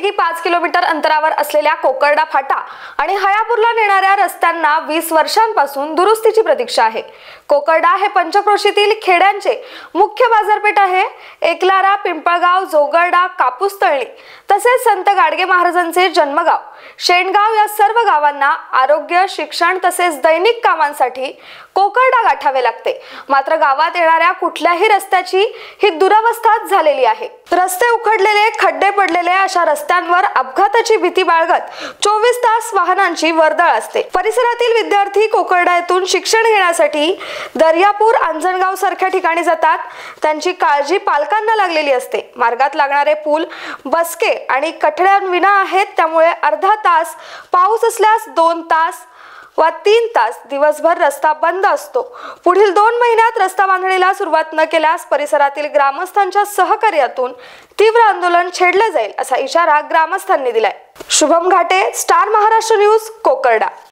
येथेही 5 किलोमीटर अंतरावर असलेल्या कोकरडा फाटा आणि हयापूरला नेणाऱ्या रस्त्यांना 20 वर्षांपासून दुरुस्तीची प्रतीक्षा आहे। कोकरडा हे पंचक्रोशीतील खेड्यांचे मुख्य बाजारपेठ आहे। एकलारा, पिंपळगाव, जोगरडा, कापूसतळणी तसेच संत गाडगे महाराजांचे जन्मगाव शेणगाव या सर्व गावांना आरोग्य, शिक्षण तसेच दैनिक कामांसाठी कोकरडा गाठावे लागते। मात्र गावात येणाऱ्या कुठल्याही रस्त्याची ही दुरवस्थाच झालेली आहे। रस्ते उखडलेले, खड्डे पडलेले अशा रस्त्यांवर अपघाताची भीती बाळगत 24 तास वाहनांची वर्दळ असते। परिसरातील विद्यार्थी कोकरडा येथून शिक्षण घेण्यासाठी दर्यापूर, अंजनगाव सारख्या ठिकाणी जातात। त्यांची काळजी पालकांना लागलेली असते। मार्गात लागणारे पूल, बसके आणि कठड्यांविना आहेत, त्यामुळे अर्धा तास पाऊस असल्यास 2 तास व 3 तास दिवसभर रस्ता बंद असतो। पुढील 2 महिन्यात रस्ता बांधणीला सुरुवात न केल्यास परिसरातील ग्रामस्थांच्या सहकार्यातून तीव्र आंदोलन छेडले जाईल असा इशारा ग्रामस्थांनी दिलाय। शुभम घाटे, स्टार महाराष्ट्र न्यूज, कोकरडा।